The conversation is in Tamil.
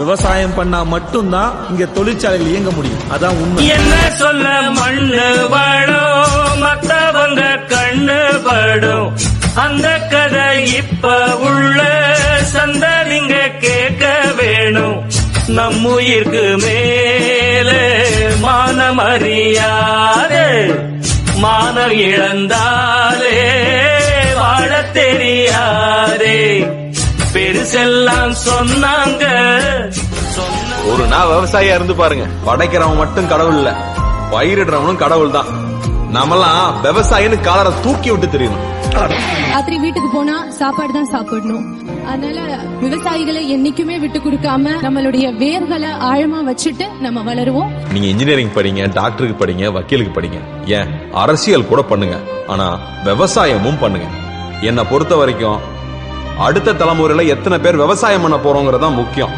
விவசாயம் பண்ணா மட்டும்தான் இங்க தொழிற்சாலைகள் இயங்க முடியும். அதான் உண்மை. என்ன சொல்ல மண்ணு படும் மத்தவங்க கண்ணு படும் அந்த கதை இப்ப உள்ள சந்ததிங்க கேட்க வேணும். நம்முயிருக்கு மேலே மானம் அறியாது மானம் இழந்தாலே வாழ தெரியாதே பெருசெல்லாம் சொன்னாங்க. ஒரு நாள் விவசாயியா இருந்து பாருங்க. படைக்கிறவன் மட்டும் கடவுள் இல்ல, பயிரிடுறவனும் கடவுள் தான். நம்மலாம் விவசாயின்னு காலரை தூக்கி விட்டு தெரியணும். ராத்திரி வீட்டுக்கு போனா சாப்பாடு தான் சாப்பிடணும். அதனால விவசாயிகளை என்னைக்குமே விட்டு கொடுக்காம நம்மளுடைய வேர்களை ஆழமா வச்சுட்டு நம்ம வளருவோம். நீங்க இன்ஜினியரிங் படிங்க, டாக்டருக்கு படிங்க, வக்கீலுக்கு படிங்க, ஏன் அரசியல் கூட பண்ணுங்க. ஆனா விவசாயமும் பண்ணுங்க. என்னை பொறுத்த வரைக்கும் அடுத்த தலைமுறையில எத்தனை பேர் விவசாயம் பண்ண போறோங்கிறதா முக்கியம்.